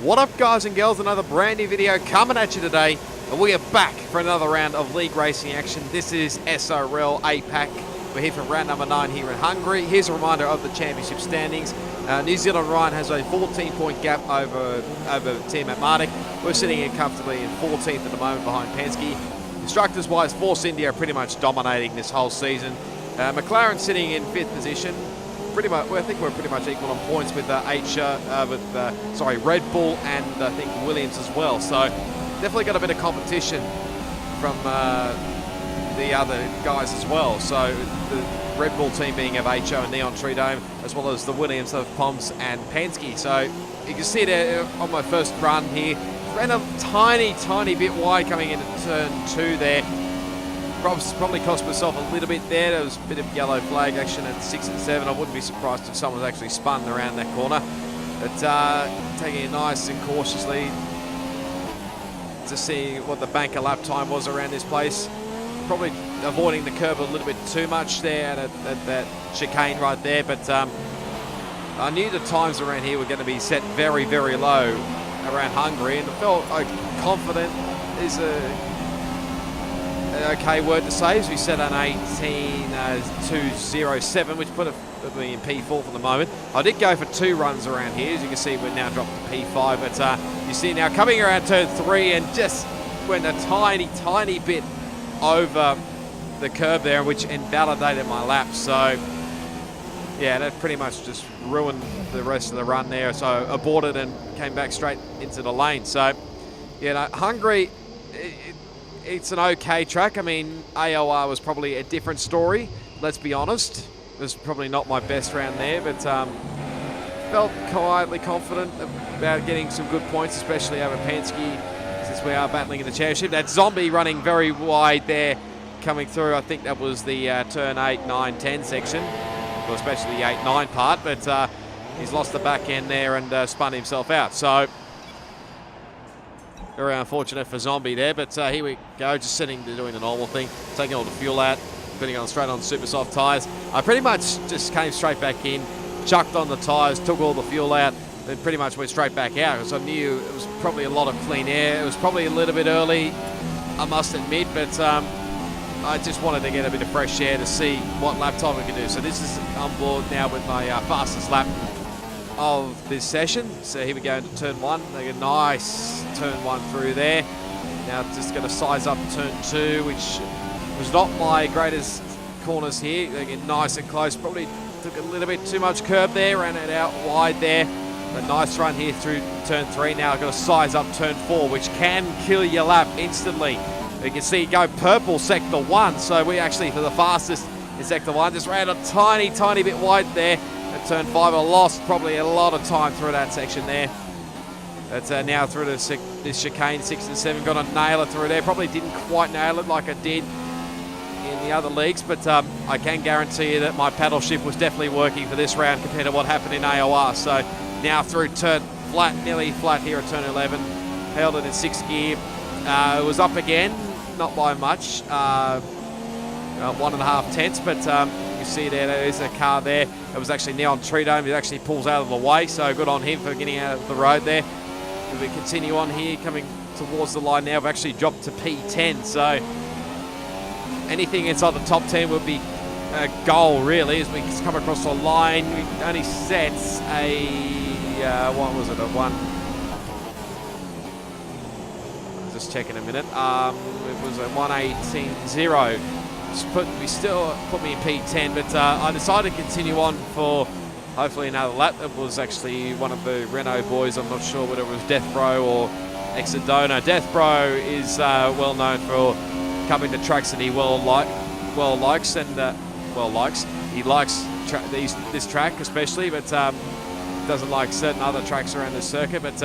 What up, guys and girls? Another brand new video coming at you today, and we are back for another round of league racing action. This is SRL APAC. We're here for round number 9 here in Hungary. Here's a reminder of the championship standings. New Zealand Ryan has a 14-point gap over Team Atmatic. We're sitting here comfortably in 14th at the moment behind Penske. Instructors-wise, Force India are pretty much dominating this whole season. McLaren sitting in 5th position. Pretty much, well, I think we're pretty much equal on points with Red Bull and I think Williams as well. So definitely got a bit of competition from the other guys as well. So the Red Bull team being of HO and neontreedome, as well as the Williams of Poms and Penske. So you can see there on my first run here, ran a tiny bit wide coming into turn 2 there. Probably cost myself a little bit there. There was a bit of yellow flag action at 6 and 7. I wouldn't be surprised if someone's actually spun around that corner. But taking it nice and cautiously to see what the banker lap time was around this place. Probably avoiding the curb a little bit too much there at that chicane right there. But I knew the times around here were going to be set very, very low around Hungary, and I felt confident is a okay word to say, as we set an 18.207, which put me in P4 for the moment. I did go for 2 runs around here. As you can see, we're now dropped to P5, but you see now coming around turn 3 and just went a tiny bit over the curb there, which invalidated my lap. So yeah, that pretty much just ruined the rest of the run there. So aborted and came back straight into the lane. So yeah, Hungary, it's an okay track. I mean, AOR was probably a different story, let's be honest. It was probably not my best round there, but felt quietly confident about getting some good points, especially over Penske, since we are battling in the championship. That zombie running very wide there, coming through. I think that was the turn 8, 9, 10 section, well, especially the 8, 9 part, but he's lost the back end there and spun himself out. So very unfortunate for Zombie there, but here we go, just doing the normal thing, taking all the fuel out, putting on straight on super soft tyres. I pretty much just came straight back in, chucked on the tyres, took all the fuel out, then pretty much went straight back out, because I knew it was probably a lot of clean air. It was probably a little bit early, I must admit, but I just wanted to get a bit of fresh air to see what lap time we can do. So this is on board now with my fastest lap of this session. So here we go into turn 1. They get a nice turn 1 through there. Now just going to size up turn 2, which was not my greatest corners here. They get nice and close. Probably took a little bit too much curb there, ran it out wide there. But nice run here through turn 3. Now I've got to size up turn 4, which can kill your lap instantly. You can see go purple sector 1. So we actually, for the fastest in sector 1, just ran a tiny bit wide there. At turn 5, I lost probably a lot of time through that section there. That's now through this chicane 6 and 7. Got to nail it through there. Probably didn't quite nail it like I did in the other leagues, but I can guarantee you that my paddle shift was definitely working for this round compared to what happened in AOR. So now through turn flat, nearly flat here at turn 11. Held it in 6th gear. It was up again, not by much. 1.5 tenths, but you see there is a car there. It was actually neontreedome. It actually pulls out of the way, so good on him for getting out of the road there. We continue on here, coming towards the line now. We've actually dropped to P10, so anything inside the top 10 would be a goal, really, as we come across the line. We only set a, what was it, a 1? Just checking a minute. It was a 1:18.0. We still put me in P10, but I decided to continue on for hopefully another lap. It was actually one of the Renault boys. I'm not sure whether it was Death Bro or Exodona. Death Bro is well known for coming to tracks that he likes. He likes this track especially, but doesn't like certain other tracks around the circuit. But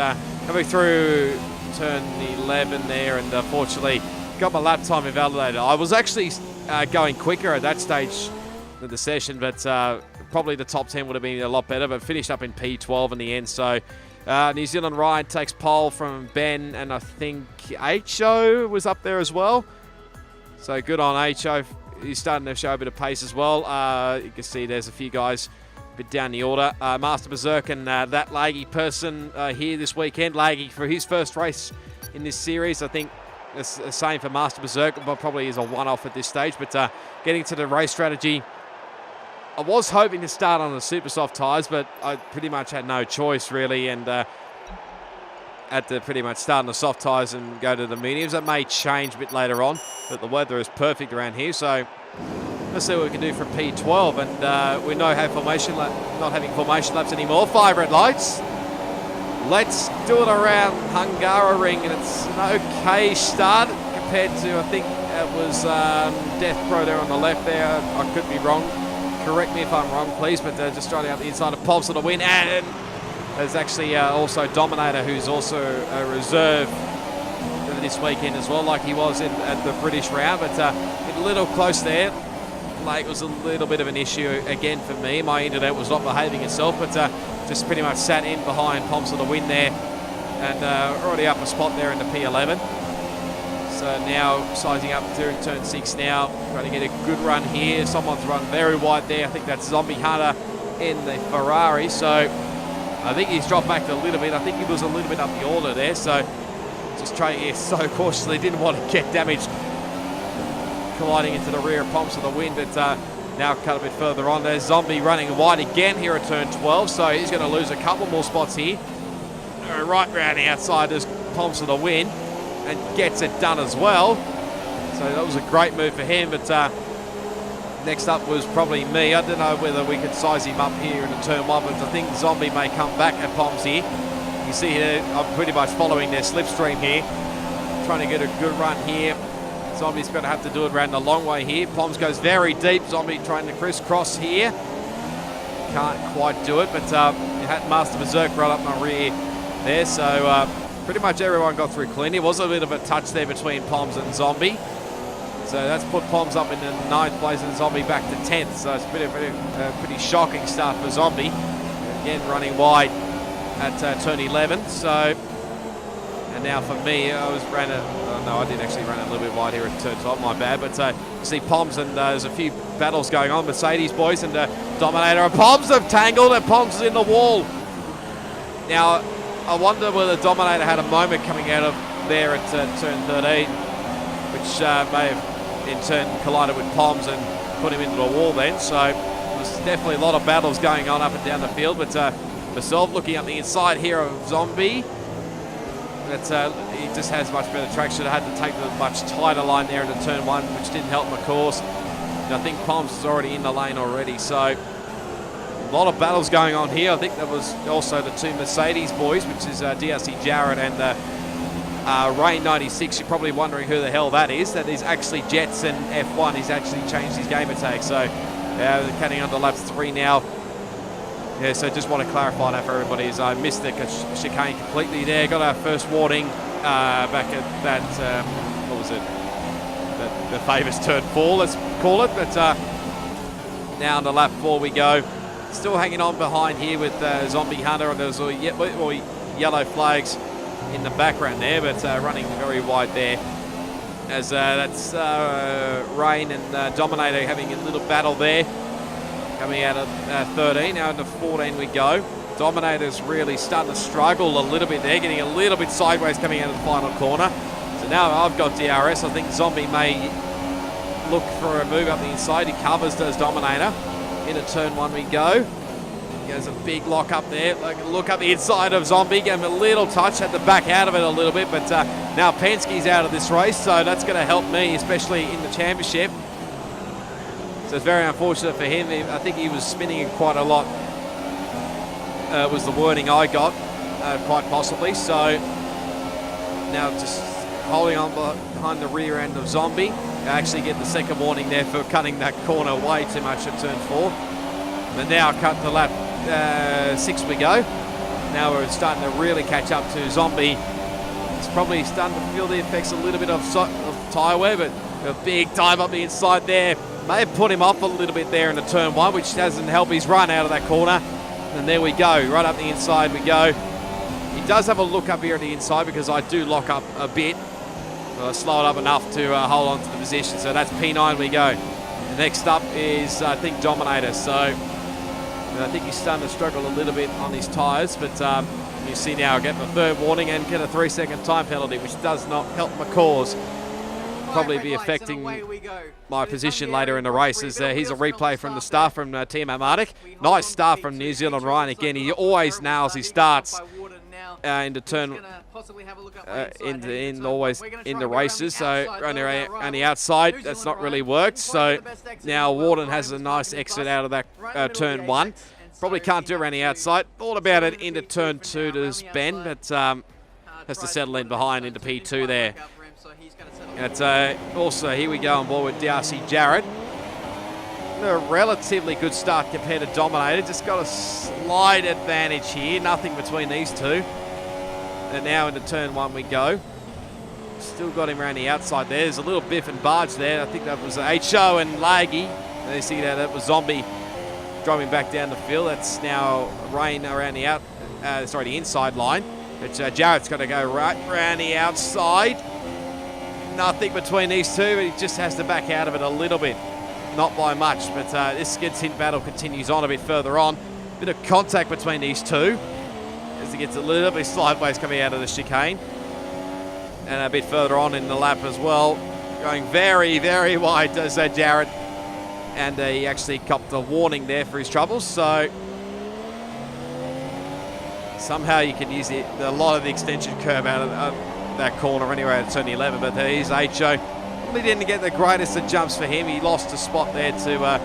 coming through turn 11 there, and unfortunately got my lap time invalidated. I was actually going quicker at that stage of the session, but probably the top 10 would have been a lot better, but finished up in P12 in the end. So New Zealand Ryan takes pole from Ben, and I think HO was up there as well. So good on HO. He's starting to show a bit of pace as well. You can see there's a few guys bit down the order. Master Berserk and ThatLaggyPerson here this weekend. Laggy for his first race in this series. I think it's the same for Master Berserk, but probably is a one-off at this stage. But getting to the race strategy, I was hoping to start on the super soft tyres, but I pretty much had no choice really, and had to pretty much start on the soft tyres and go to the mediums. That may change a bit later on, but the weather is perfect around here, so let's see what we can do for P12. And we know how not having formation laps anymore. 5 red lights. Let's do it around Hungary, and it's an okay start compared to, I think it was Death Pro there on the left there. I could be wrong. Correct me if I'm wrong, please, but just trying out the inside of Pops on the win. And there's actually also Dominator, who's also a reserve this weekend as well, like he was at the British round, but a little close there. Like, it was a little bit of an issue again for me. My internet was not behaving itself, but just pretty much sat in behind Pomps on the win there, and already up a spot there in the P11. So now sizing up to turn 6 now, trying to get a good run here. Someone's run very wide there. I think that's Zombie Hunter in the Ferrari. So I think he's dropped back a little bit. I think he was a little bit up the order there. So just trying here so cautiously, didn't want to get damaged colliding into the rear of Pomps of the win, but now cut a bit further on. There's Zombie running wide again here at turn 12, so he's going to lose a couple more spots here. Right round the outside, there's Pomps of the win, and gets it done as well. So that was a great move for him, but next up was probably me. I don't know whether we could size him up here in the turn 1, but I think Zombie may come back at Pomps here. You see here, I'm pretty much following their slipstream here, trying to get a good run here. Zombie's going to have to do it around the long way here. Pomps goes very deep. Zombie trying to crisscross here. Can't quite do it, but it had Master Berserk right up my rear there. So pretty much everyone got through clean. It was a bit of a touch there between Pomps and Zombie. So that's put Pomps up in the 9th place and Zombie back to 10th. So it's a pretty shocking start for Zombie. Again, running wide at turn 11. So... And now for me, I did actually run a little bit wide here at turn 12, my bad. But you see Pomps, and there's a few battles going on. Mercedes boys and Dominator, and Pomps have tangled, and Pomps is in the wall. Now, I wonder whether Dominator had a moment coming out of there at turn 13, which may have in turn collided with Pomps and put him into the wall then. So there's definitely a lot of battles going on up and down the field. But myself looking up the inside here of Zombie, but he just has much better traction. I had to take the much tighter line there into turn 1, which didn't help my course. And I think Pomps is already in the lane already. So a lot of battles going on here. I think there was also the 2 Mercedes boys, which is DRC Jarrett and Rain 96. You're probably wondering who the hell that is. That is actually Jets and F1. He's actually changed his game attack. So they're cutting under laps 3 now. Yeah, so just want to clarify that for everybody, as I missed the chicane completely there. Got our first warning back at that, what was it? The famous turn 4, let's call it. But now on to lap 4 we go. Still hanging on behind here with Zombie Hunter, and there's yellow flags in the background there, but running very wide there. As that's Rain and Dominator having a little battle there. Coming out of 13, now into 14 we go. Dominator's really starting to struggle a little bit there, getting a little bit sideways coming out of the final corner. So now I've got DRS. I think Zombie may look for a move up the inside. He covers, does Dominator. Into turn 1 we go. There's a big lock up there. Look up the inside of Zombie, gave him a little touch, had to back out of it a little bit, but now Penske's out of this race, so that's going to help me, especially in the championship. So it's very unfortunate for him. I think he was spinning it quite a lot, was the wording I got, quite possibly. So now just holding on behind the rear end of Zombie. I actually get the second warning there for cutting that corner way too much at turn 4. But now cut to lap 6 we go. Now we're starting to really catch up to Zombie. It's probably starting to feel the effects a little bit of tyre wear, but a big dive up the inside there. May have put him off a little bit there in the turn 1, which doesn't help his run out of that corner. And there we go, right up the inside we go. He does have a look up here at the inside because I do lock up a bit. So I slow it up enough to hold on to the position. So that's P9 we go. The next up is, I think, Dominator. So And I think he's starting to struggle a little bit on his tyres, but you see now getting the third warning and get a 3-second time penalty, which does not help my cause. Probably be affecting my position later in the races. Here's a replay from the start from Team Armatic. Nice start from New Zealand Ryan again. He always nails his starts into turn always in the races. So on the outside, that's not really worked. So now Warden has a nice exit out of that turn 1. Probably can't do it around the outside. Thought about it into turn 2 to bend, but has to settle in behind into P2 there. And also, here we go on board with Darcy Jarrett. A relatively good start compared to Dominator. Just got a slight advantage here. Nothing between these two. And now into turn 1 we go. Still got him around the outside there. There's a little biff and barge there. I think that was HO and Laggy. And you see that was Zombie driving back down the field. That's now Rain around the the inside line. But Jarrett's got to go right around the outside. Nothing between these two, but he just has to back out of it a little bit. Not by much, but this skids hint battle continues on a bit further on. Bit of contact between these two as he gets a little bit sideways coming out of the chicane. And a bit further on in the lap as well. Going very, very wide does Jarrett. And he actually copped a warning there for his troubles. So somehow you can use a lot of the extension curve out of that corner anyway at turn 11, but he's HO. Probably didn't get the greatest of jumps for him. He lost a spot there to,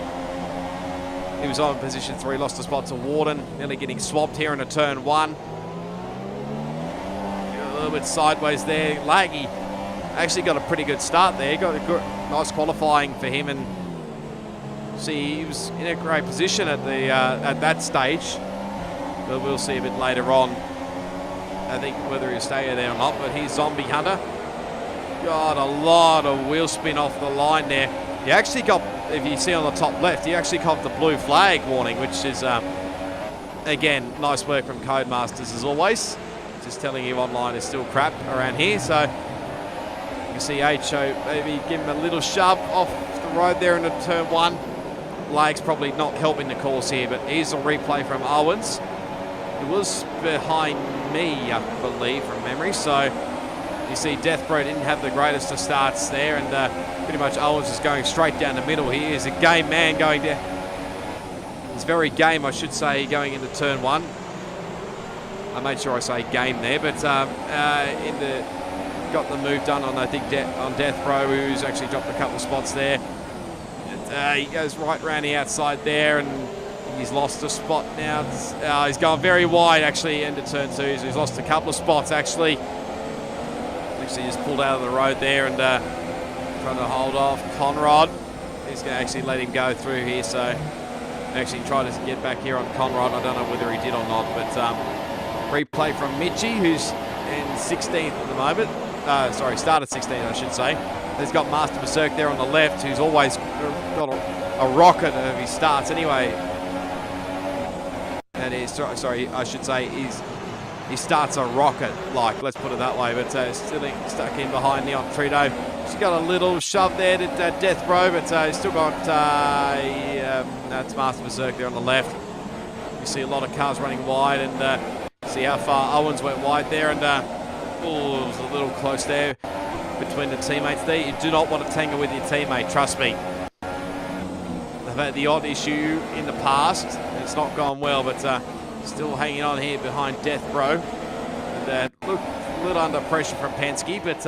he was on position 3, lost a spot to Warden, nearly getting swapped here in a turn 1. A little bit sideways there. Laggy actually got a pretty good start there. Got a good, nice qualifying for him, and see he was in a great position at the at that stage. But we'll see a bit later on. I think whether he'll stay there or not, but here's Zombie Hunter. Got a lot of wheel spin off the line there. He actually got, if you see on the top left, he actually got the blue flag warning, which is, again, nice work from Codemasters as always. Just telling you online is still crap around here. So you can see HO maybe give him a little shove off the road there into turn 1. Lag's probably not helping the course here, but here's a replay from Owens. It was behind me, I believe, from memory. So you see Deathbro didn't have the greatest of starts there, and pretty much Owens is going straight down the middle here. He's a game man going down. He's very game, I should say, going into turn 1. I made sure I say game there, but got the move done on, I think, on Deathbro, who's actually dropped a couple of spots there. And, he goes right around the outside there, and he's lost a spot now. He's gone very wide, actually, into turn 2. So he's lost a couple of spots, actually. Actually just pulled out of the road there and trying to hold off Conrad. He's going to actually let him go through here. So actually tried to get back here on Conrad. I don't know whether he did or not, but replay from Mitchie, who's in 16th at the moment. Started 16th, I should say. He's got Master Berserk there on the left, who's always got a rocket of his starts anyway. And he's, I should say, he starts a rocket, like, let's put it that way, but still stuck in behind neontreedome. She's got a little shove there to Deathbro, but he's still got, that's Master Berserk there on the left. You see a lot of cars running wide, and see how far Owens went wide there, and it was a little close there between the teammates there. You do not want to tangle with your teammate, trust me. They've had the odd issue in the past. It's not gone well, but still hanging on here behind Deathbro. And looked a little under pressure from Penske, but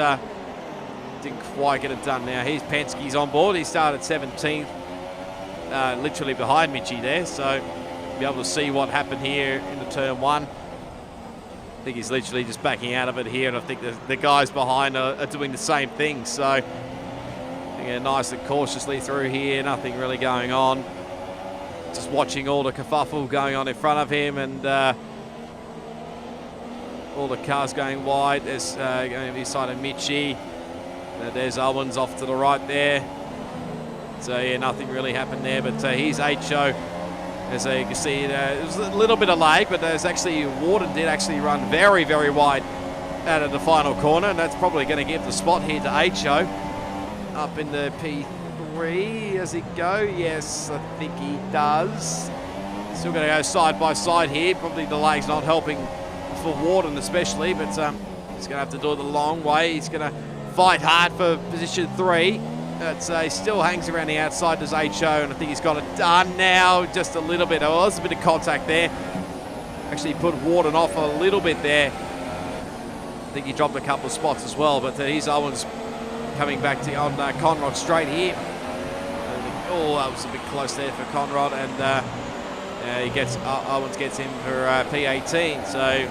didn't quite get it done now. Here's Penske's on board. He started 17th, literally behind Mitchie there, so you'll be able to see what happened here in the turn 1. I think he's literally just backing out of it here, and I think the guys behind are doing the same thing. So nice and cautiously through here, nothing really going on. Just watching all the kerfuffle going on in front of him, and all the cars going wide. There's going to be side of Mitchie. There's Owens off to the right there. So yeah, nothing really happened there, but here's HO. As you can see, it was a little bit of lag, but there's actually, Warden did actually run very, very wide out of the final corner, and that's probably going to give the spot here to HO. Up in the P3, does he go? Yes, I think he does. Still going to go side by side here. Probably the leg's not helping for Warden especially, but he's going to have to do it the long way. He's going to fight hard for position 3. But he still hangs around the outside, does HO, and I think he's got it done now. Just a little bit. Oh, there's a bit of contact there. Actually put Warden off a little bit there. I think he dropped a couple of spots as well, but here's Owens coming back to on Conrod straight here. Oh, that was a bit close there for Conrad, and Owens gets him for P18. So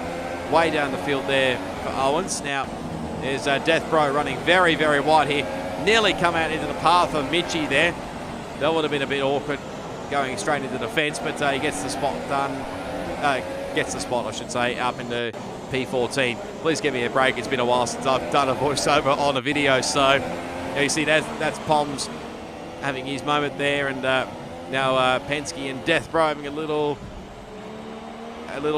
way down the field there for Owens. Now there's Death Bro running very, very wide here. Nearly come out into the path of Mitchie there. That would have been a bit awkward going straight into the fence, but he gets the spot done. Gets the spot, I should say, up into P14. Please give me a break. It's been a while since I've done a voiceover on a video. So you see that's Poms having his moment there, and now Penske and Death Bro having a little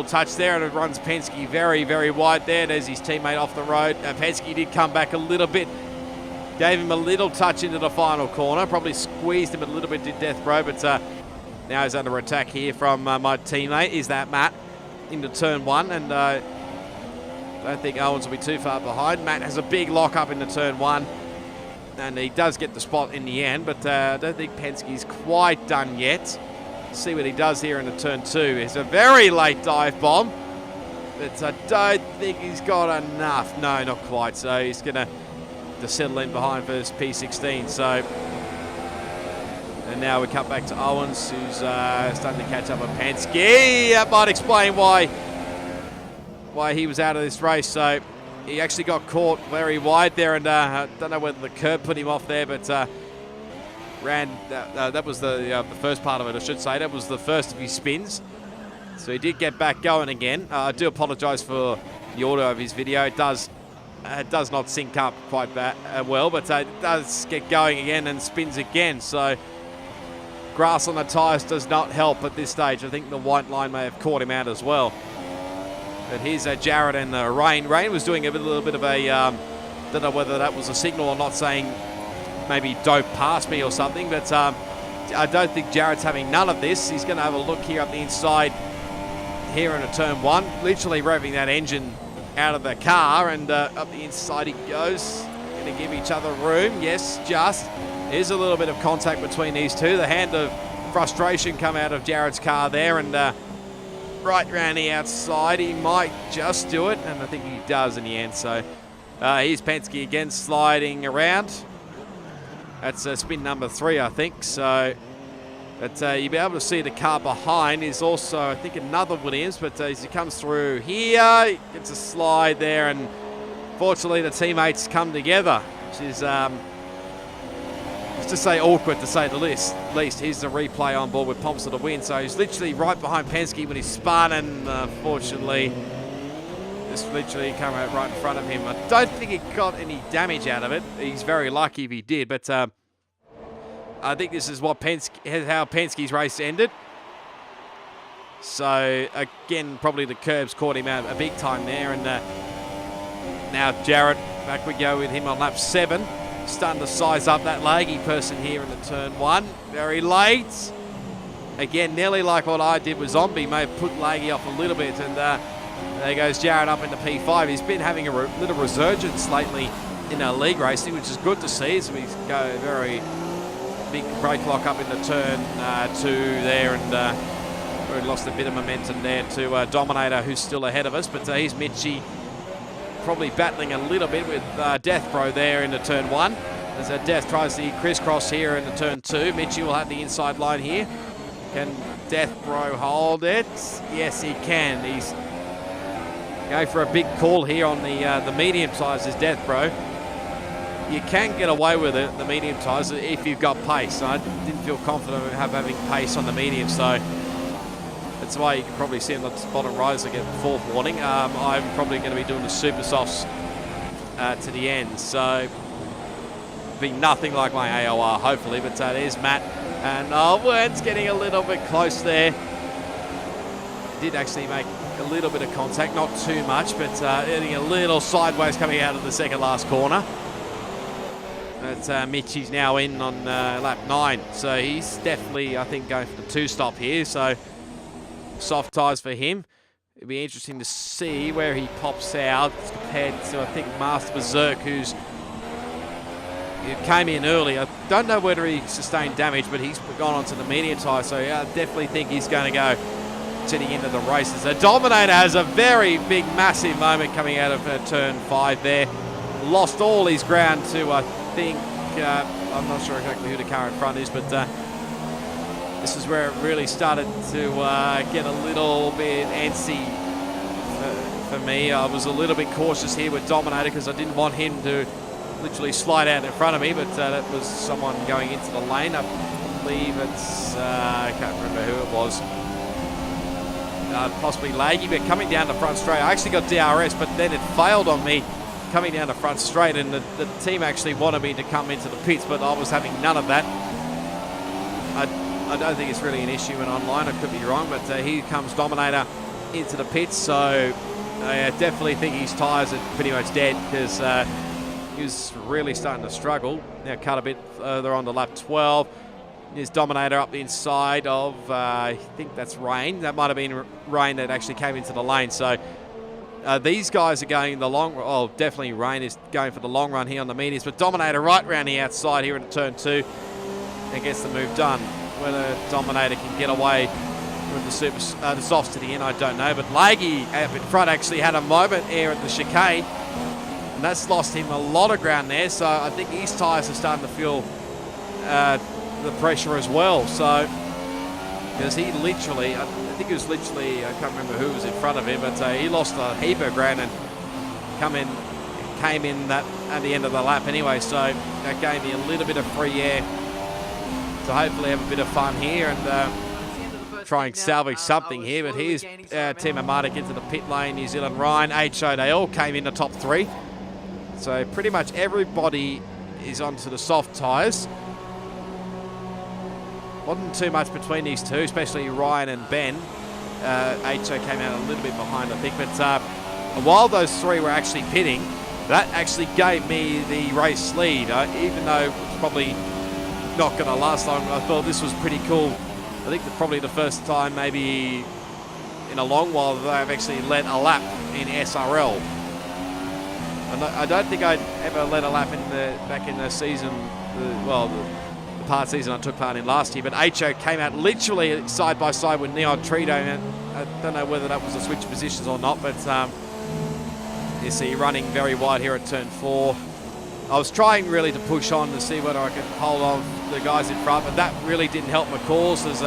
touch there, and it runs Penske very, very wide there. There's his teammate off the road. Penske did come back a little bit, gave him a little touch into the final corner, probably squeezed him a little bit to Death Bro, but now he's under attack here from my teammate, is that Matt, into turn 1, and I don't think Owens will be too far behind. Matt has a big lock up into turn 1, and he does get the spot in the end, but I don't think Penske's quite done yet. See what he does here into turn 2. It's a very late dive bomb, but I don't think he's got enough. No, not quite. So he's going to settle in behind for his P16. So, and now we cut back to Owens, who's starting to catch up with Penske. That might explain why he was out of this race. So he actually got caught very wide there, and I don't know whether the curb put him off there, but ran. That was the first part of it, I should say. That was the first of his spins. So he did get back going again. I do apologise for the audio of his video. It does not sync up quite well, but it does get going again and spins again. So grass on the tyres does not help at this stage. I think the white line may have caught him out as well. But here's Jared and Rain. Rain was doing a little bit of a, don't know whether that was a signal or not, saying maybe don't pass me or something, but I don't think Jared's having none of this. He's going to have a look here up the inside here into turn 1, literally revving that engine out of the car, and up the inside he goes. Going to give each other room. Yes, just. There's a little bit of contact between these two. The hand of frustration come out of Jared's car there, and right round the outside he might just do it, and I think he does in the end. So here's Penske again sliding around. That's spin number 3, I think. So, but you'll be able to see the car behind is also, I think, another Williams. But as he comes through here, he gets a slide there, and fortunately the teammates come together, which is, let's just say, awkward to say the least. Here's the replay on board with Pomps to the win. So he's literally right behind Penske when he spun, and fortunately, just literally come out right in front of him. I don't think he got any damage out of it. He's very lucky if he did, but I think this is what how Penske's race ended. So again, probably the curbs caught him out a big time there, and now Jared, back we go with him on lap 7. Starting to size up ThatLaggyPerson here in the turn 1. Very late. Again, nearly like what I did with Zombie, may have put Laggy off a little bit, and there goes Jared up into P5. He's been having a little resurgence lately in our league racing, which is good to see. So he's go very big brake lock up into turn 2 there, and we lost a bit of momentum there to Dominator, who's still ahead of us. But here's Mitchie probably battling a little bit with Death Bro there into turn 1. As Death tries the crisscross here into turn 2. Mitchie will have the inside line here. Can Death Bro hold it? Yes, he can. He's going for a big call here on the medium tyres is Death Bro. You can get away with it, the medium tyres, if you've got pace. I didn't feel confident of having pace on the medium, so that's why you can probably see in the bottom right I get the 4th warning. I'm probably going to be doing the super softs to the end, so be nothing like my AOR, hopefully. But there's Matt, and Wern's getting a little bit close there. Did actually make a little bit of contact, not too much, but getting a little sideways coming out of the second last corner. But Mitchie's now in on lap 9, so he's definitely, I think, going for the 2-stop here. So soft tyres for him. It'll be interesting to see where he pops out compared to, I think, Master Berserk, who came in early. I don't know whether he sustained damage, but he's gone onto the medium tyre, so yeah, I definitely think he's going to go sitting into the races. The Dominator has a very big, massive moment coming out of turn 5 there. Lost all his ground to, I think, I'm not sure exactly who the car in front is, but this is where it really started to get a little bit antsy for me. I was a little bit cautious here with Dominator because I didn't want him to literally slide out in front of me, but that was someone going into the lane. I believe it's, I can't remember who it was. Possibly Laggy, but coming down the front straight. I actually got DRS, but then it failed on me coming down the front straight, and the team actually wanted me to come into the pits, but I was having none of that. I don't think it's really an issue in online. I could be wrong, but here comes Dominator into the pits, so I definitely think his tyres are pretty much dead because he was really starting to struggle. Now cut a bit further on to lap 12. There's Dominator up the inside of, I think that's Rain. That might have been Rain that actually came into the lane. So these guys are going the long, oh, definitely Rain is going for the long run here on the mediums, but Dominator right around the outside here at turn 2 and gets the move done. Whether Dominator can get away with the softs to the end, I don't know. But Laggy up in front actually had a moment here at the chicane, and that's lost him a lot of ground there. So I think his tyres are starting to feel the pressure as well. So because he literally, I think it was literally, I can't remember who was in front of him, but he lost a heap of ground and came in that at the end of the lap anyway. So that gave me a little bit of free air to hopefully have a bit of fun here and try and salvage something here. But here's Team Amatic into the pit lane. New Zealand, Ryan, HO, they all came in the top 3. So pretty much everybody is onto the soft tyres. Wasn't too much between these two, especially Ryan and Ben. HO came out a little bit behind, I think. But while those 3 were actually pitting, that actually gave me the race lead. Even though it's probably not going to last long, I thought this was pretty cool. I think probably the first time maybe in a long while that I've actually led a lap in SRL. And I don't think I'd ever led a lap back in the season, the part season I took part in last year. But HO came out literally side by side with neontreedome, and I don't know whether that was a switch of positions or not, but you see running very wide here at turn 4. I was trying really to push on to see whether I could hold on the guys in front, but that really didn't help my cause, as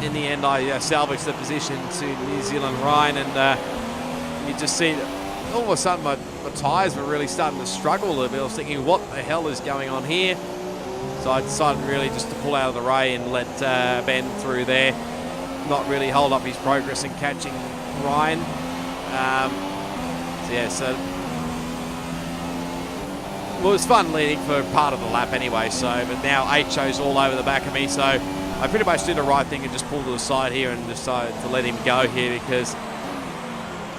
in the end I salvaged the position to New Zealand Ryan, and you just see that all of a sudden my tyres were really starting to struggle a little bit. I was thinking, what the hell is going on here? So I decided really just to pull out of the way and let Ben through there, not really hold up his progress in catching Ryan. Well, it was fun leading for part of the lap anyway, but now HO's all over the back of me, so I pretty much did the right thing and just pulled to the side here and decided to let him go here because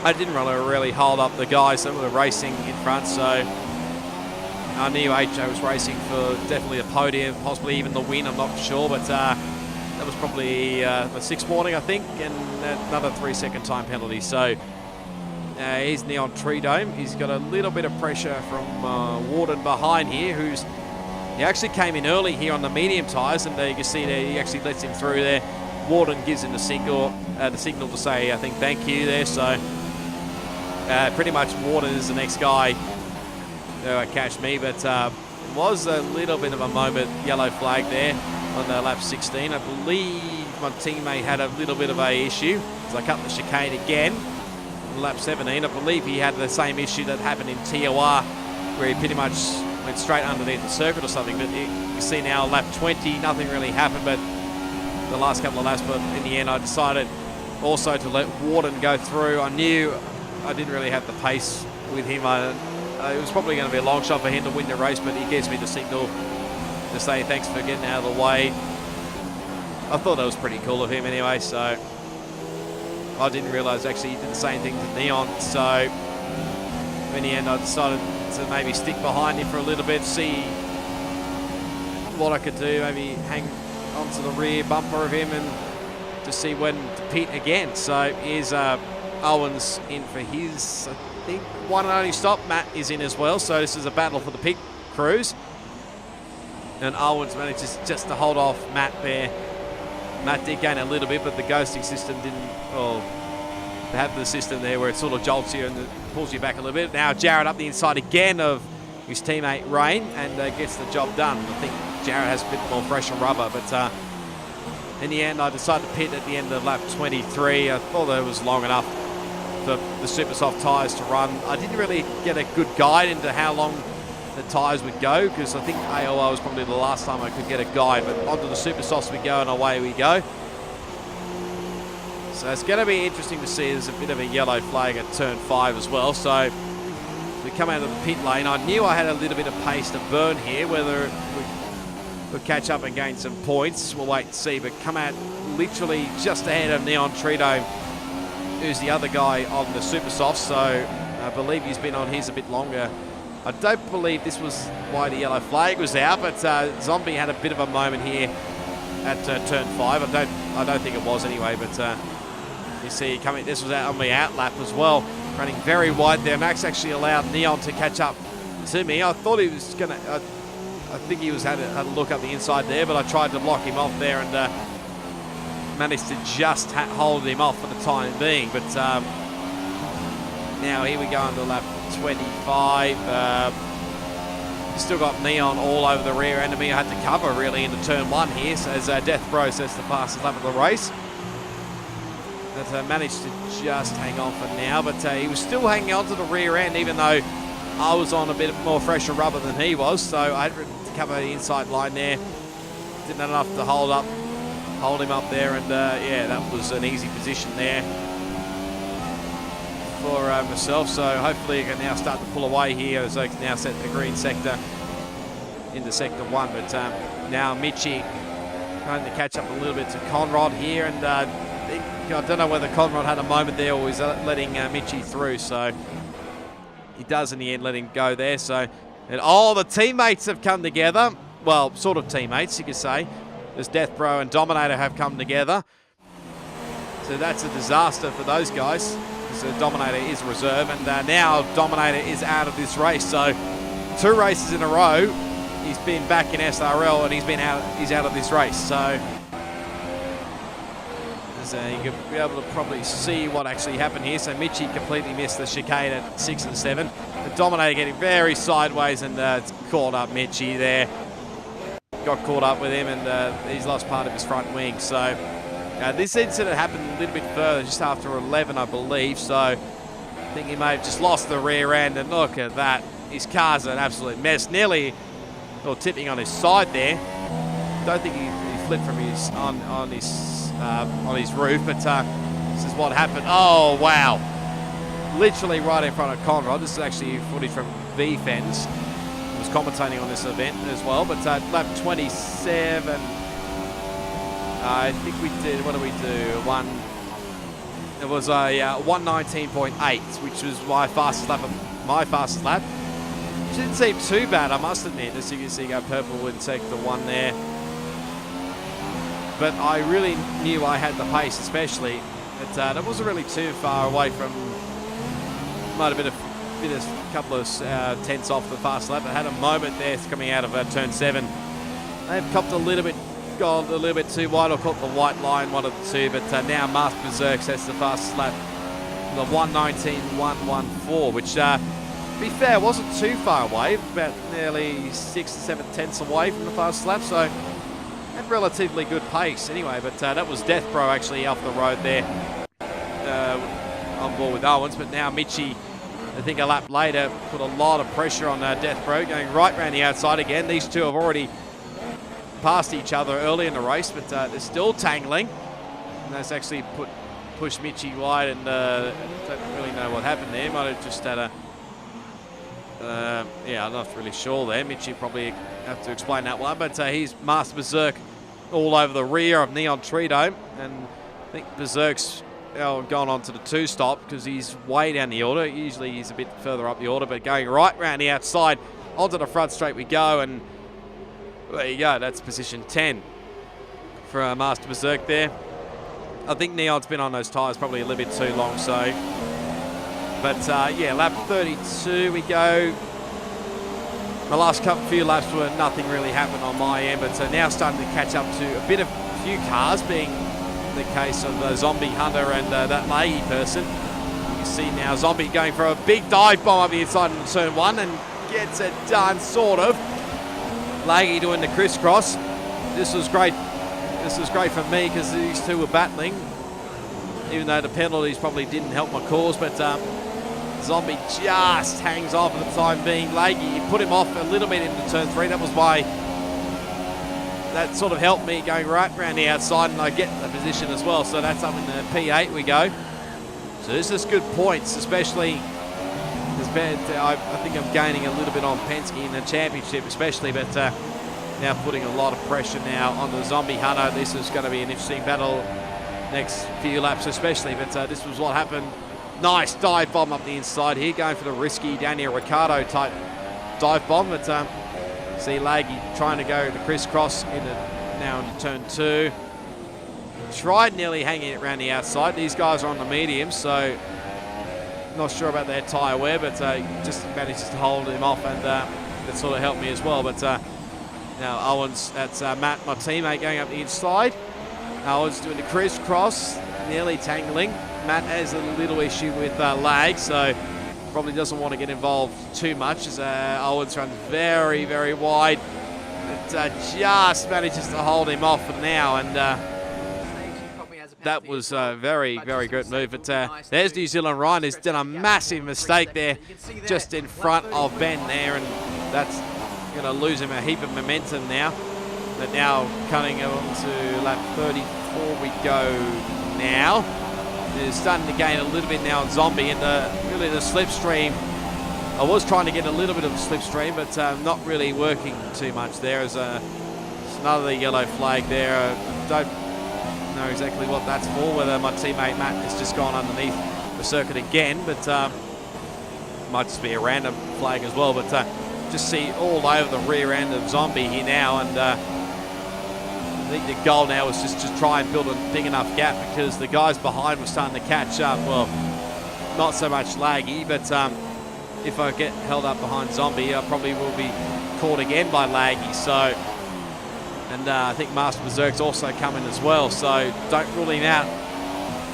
I didn't really hold up the guys that were racing in front, so I knew HO was racing for definitely a podium, possibly even the win, I'm not sure, but that was probably the 6th warning, I think, and another 3-second time penalty. So here's neontreedome. He's got a little bit of pressure from Warden behind here, he actually came in early here on the medium tyres, and you can see there he actually lets him through there. Warden gives him the signal to say, I think, thank you there. So pretty much Warden is the next guy who catched me, but it was a little bit of a moment, yellow flag there on lap 16. I believe my teammate had a little bit of a issue, so I cut the chicane again. Lap 17, I believe he had the same issue that happened in TOR, where he pretty much went straight underneath the circuit or something. But you see now lap 20, nothing really happened, but the last couple of laps, but in the end I decided also to let Warden go through. I knew I didn't really have the pace with him. It was probably going to be a long shot for him to win the race, but he gives me the signal to say thanks for getting out of the way. I thought that was pretty cool of him anyway, so I didn't realise actually he did the same thing to Neon. So in the end I decided to maybe stick behind him for a little bit, see what I could do, maybe hang onto the rear bumper of him and to see when to pit again. So here's Owens in for his, I think, one and only stop. Matt is in as well. So this is a battle for the pit crews. And Owens manages just to hold off Matt there. Matt did gain a little bit, but the ghosting system didn't, well, they have the system there where it sort of jolts you and pulls you back a little bit. Now Jared up the inside again of his teammate Rain and gets the job done. I think Jared has a bit more fresher rubber, but in the end I decided to pit at the end of lap 23. I thought that it was long enough for the super soft tyres to run. I didn't really get a good guide into how long the tyres would go, because I think AOL was probably the last time I could get a guide, but onto the super softs we go and away we go. So it's going to be interesting to see. There's a bit of a yellow flag at turn 5 as well. So we come out of the pit lane. I knew I had a little bit of pace to burn here. Whether we'll catch up and gain some points, we'll wait and see. But come out literally just ahead of neontreedome, who's the other guy on the super soft. So I believe he's been on his a bit longer. I don't believe this was why the yellow flag was out, but Zombie had a bit of a moment here at turn 5. I don't think it was anyway, but you see coming. This was out on the out lap as well, running very wide there. Max actually allowed Neon to catch up to me. I thought he was gonna. I think he was had a look up the inside there, but I tried to block him off there and managed to just hold him off for the time being. But now here we go into lap 25. Still got Neon all over the rear end of me. I had to cover really into turn 1 here, so as Death Bro says the fastest lap of the race. But managed to just hang on for now, but he was still hanging on to the rear end, even though I was on a bit more fresher rubber than he was. So I had to cover the inside line there. Didn't have enough to hold him up there, and yeah, that was an easy position there for myself. So hopefully I can now start to pull away here as I can now set the green sector into sector 1. But now Mitchie trying to catch up a little bit to Conrad here, and I don't know whether Conrad had a moment there or was letting Mitchie through. So he does in the end let him go there. So, and all the teammates have come together. Well, sort of teammates, you could say. As Death Bro and Dominator have come together. So that's a disaster for those guys. So Dominator is reserve, and now Dominator is out of this race. So 2 races in a row, he's been back in SRL and he's out of this race. So you can be able to probably see what actually happened here. So Mitchie completely missed the chicane at 6 and 7. The Dominator getting very sideways and caught up Mitchie there. Got caught up with him, and he's lost part of his front wing. So this incident happened a little bit further, just after 11, I believe. So I think he may have just lost the rear end, and look at that. His car's an absolute mess, nearly tipping on his side there. Don't think he flipped from his on his roof, but this is what happened. Oh wow, literally right in front of Conrad. This is actually footage from vFendz, who was commentating on this event as well. But lap 27, I think we did, what did we do, it was a 1:19.8, which was my fastest lap. Which didn't seem too bad, I must admit. As you can see, go purple in sector 1 there. But I really knew I had the pace, especially. But it wasn't really too far away from, might have been a couple of tenths off the fast lap. I had a moment there coming out of turn 7. They've copped gone a little bit too wide, or caught the white line, one of the two. But now Master Berserk sets the fastest lap, the 1:19.114, which, to be fair, wasn't too far away, about nearly 6 to 7 tenths away from the fastest lap. So had relatively good pace anyway, but that was Death Bro actually off the road there on board with Owens. But now Mitchie, I think a lap later, put a lot of pressure on Death Bro, going right round the outside again. These two have already passed each other early in the race, but they're still tangling. And that's actually pushed Mitchie wide, and don't really know what happened there. Might have just had a yeah, I'm not really sure there. Mitchie probably have to explain that one, but he's Master Berserk all over the rear of neontreedome, and I think Berserk's gone on to the 2 stop because he's way down the order. Usually he's a bit further up the order, but going right round the outside onto the front straight we go, and there you go. That's position 10 for Master Berserk there. I think Neon's been on those tyres probably a little bit too long, so. But yeah, lap 32 we go. The last few laps were nothing really happened on my end, but now starting to catch up to a few cars, being the case of Zombie Hunter and ThatLaggyPerson. You can see now Zombie going for a big dive bomb up the inside in turn 1 and gets it done, sort of. Laggy doing the crisscross. This was great. This was great for me because these two were battling, even though the penalties probably didn't help my cause, but Zombie just hangs off at the time being. Laggy put him off a little bit into turn 3. That was why that sort of helped me going right around the outside, and I get the position as well. So that's up in the P8 we go. So this is good points, especially because I think I'm gaining a little bit on Penske in the championship, especially, but now putting a lot of pressure now on the Zombie Hunter. This is going to be an interesting battle next few laps, especially. But this was what happened. Nice dive bomb up the inside here, going for the risky Daniel Ricciardo type dive bomb. But see Laggy trying to go the crisscross now into turn 2. Tried nearly hanging it around the outside. These guys are on the medium, so not sure about their tyre wear, but just managed to hold him off, and that sort of helped me as well. But now Owens, that's Matt, my teammate, going up the inside. Owens doing the crisscross, nearly tangling. Matt has a little issue with lag, so probably doesn't want to get involved too much as Owens runs very, very wide. But just manages to hold him off for now, and that was a very, very good move. But there's New Zealand Ryan, who's done a massive mistake there just in front of Ben there, and that's going to lose him a heap of momentum now. But now coming on to lap 34 we go now. Is starting to gain a little bit now on Zombie, and really the slipstream. I was trying to get a little bit of a slipstream, but not really working too much there. There's another yellow flag there. Don't know exactly what that's for, whether my teammate Matt has just gone underneath the circuit again, but might just be a random flag as well. But just see all over the rear end of Zombie here now, and I think the goal now is just to try and build a big enough gap, because the guys behind were starting to catch up. Well, not so much Laggy, but if I get held up behind Zombie, I probably will be caught again by Laggy. So, and I think Master Berserk's also coming as well, so don't rule him out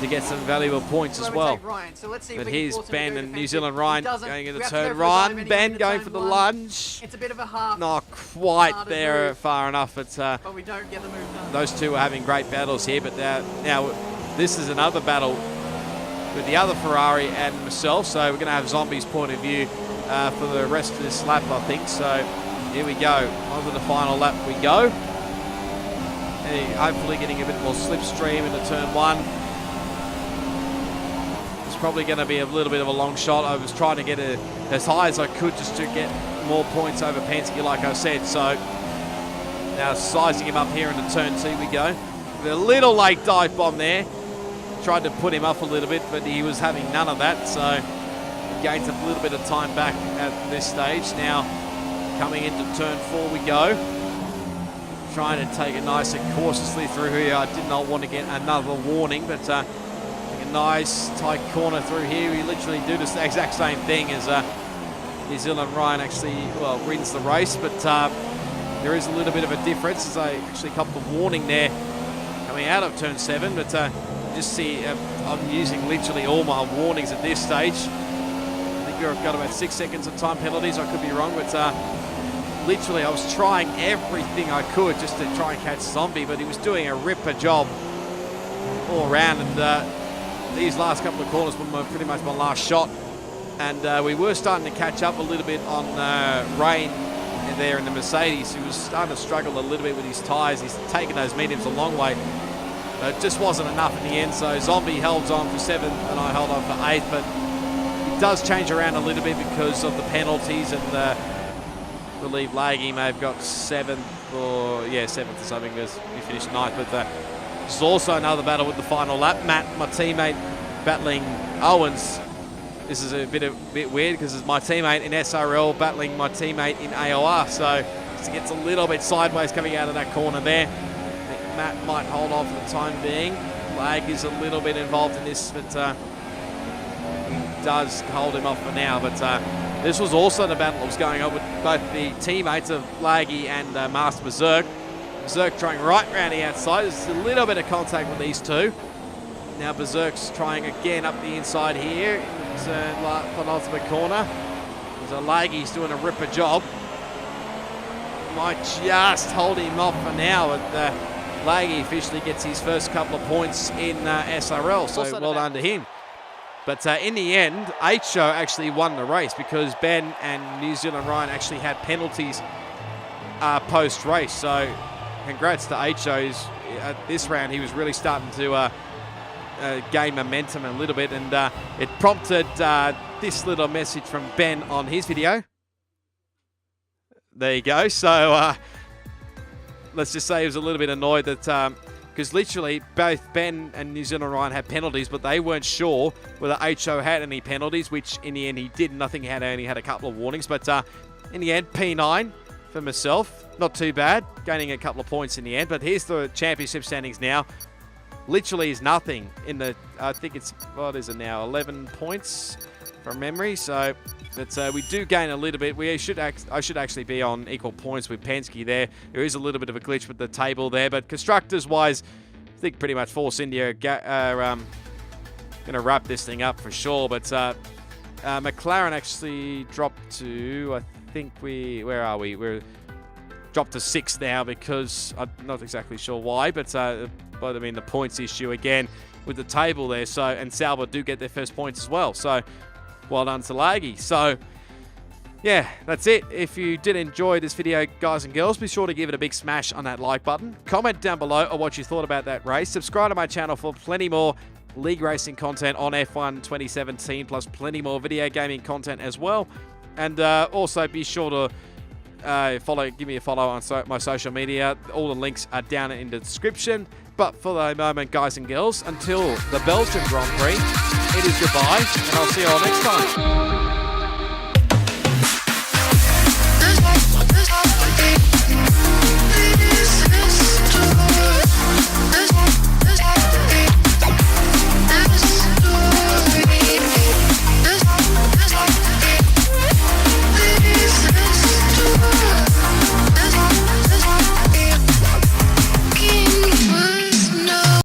to get some valuable points as well. But here's Ben and New Zealand Ryan going into turn 1. Ben going for the lunge. It's a bit of a half. Not quite there far enough. But we don't get the move done. Those two are having great battles here. But now this is another battle with the other Ferrari and myself. So we're going to have Zombie's point of view for the rest of this lap, I think. So here we go. On to the final lap we go. And hopefully getting a bit more slipstream into turn 1. Probably going to be a little bit of a long shot. I was trying to get as high as I could just to get more points over Penske, like I said. So now sizing him up here into turn 2 we go. With a little late dive bomb there. Tried to put him off a little bit, but he was having none of that. So he gains a little bit of time back at this stage. Now coming into turn 4 we go. Trying to take it nice and cautiously through here. I did not want to get another warning, but nice tight corner through here. We literally do the exact same thing as New Zealand Ryan actually, well, wins the race, but there is a little bit of a difference as I actually copped the warning there coming out of turn 7, but just see I'm using literally all my warnings at this stage. I think I've got about 6 seconds of time penalties. I could be wrong, but literally I was trying everything I could just to try and catch Zombie, but he was doing a ripper job all around, and these last couple of corners were pretty much my last shot, and we were starting to catch up a little bit on Rain there in the Mercedes, who was starting to struggle a little bit with his tyres. He's taken those mediums a long way, but it just wasn't enough in the end. So Zombie held on for 7th and I held on for 8th, but it does change around a little bit because of the penalties, and I believe Laggy may have got 7th or 7th or something, because he finished 9th. But this is also another battle with the final lap. Matt, my teammate, battling Owens. This is a bit weird because it's my teammate in SRL battling my teammate in AOR. So it gets a little bit sideways coming out of that corner there. I think Matt might hold on for the time being. Lag is a little bit involved in this, but he does hold him off for now. But this was also the battle that was going on with both the teammates of Laggy and Master Berserk. Berserk trying right round the outside. There's a little bit of contact with these two. Now Berserk's trying again up the inside here. It's a penultimate corner. So Laggy's doing a ripper job. Might just hold him off for now. But Laggy officially gets his first couple of points in SRL. So well done to him. But in the end, HO actually won the race because Ben and New Zealand Ryan actually had penalties post-race. So congrats to HO. This round, he was really starting to gain momentum a little bit. And it prompted this little message from Ben on his video. There you go. So let's just say he was a little bit annoyed that... because literally both Ben and New Zealand Ryan had penalties, but they weren't sure whether HO had any penalties, which in the end he didn't. I think he only had a couple of warnings. But in the end, P9 for myself. Not too bad, gaining a couple of points in the end. But here's the championship standings now. Literally is nothing in the, I think it's, what is it now, 11 points from memory. So but we do gain a little bit. I should actually be on equal points with Penske there. There is a little bit of a glitch with the table there, but constructors-wise, I think pretty much Force India are going to wrap this thing up for sure. But McLaren actually dropped to, I think where are we? We're dropped to 6th now because I'm not exactly sure why, but I mean the points issue again with the table there. So and Sauber do get their first points as well. So well done to Laggy. So, yeah, that's it. If you did enjoy this video, guys and girls, be sure to give it a big smash on that like button. Comment down below on what you thought about that race. Subscribe to my channel for plenty more league racing content on F1 2017, plus plenty more video gaming content as well. And also be sure to give me a follow on my social media. All the links are down in the description. But for the moment, guys and girls, until the Belgian Grand Prix, it is goodbye, and I'll see you all next time.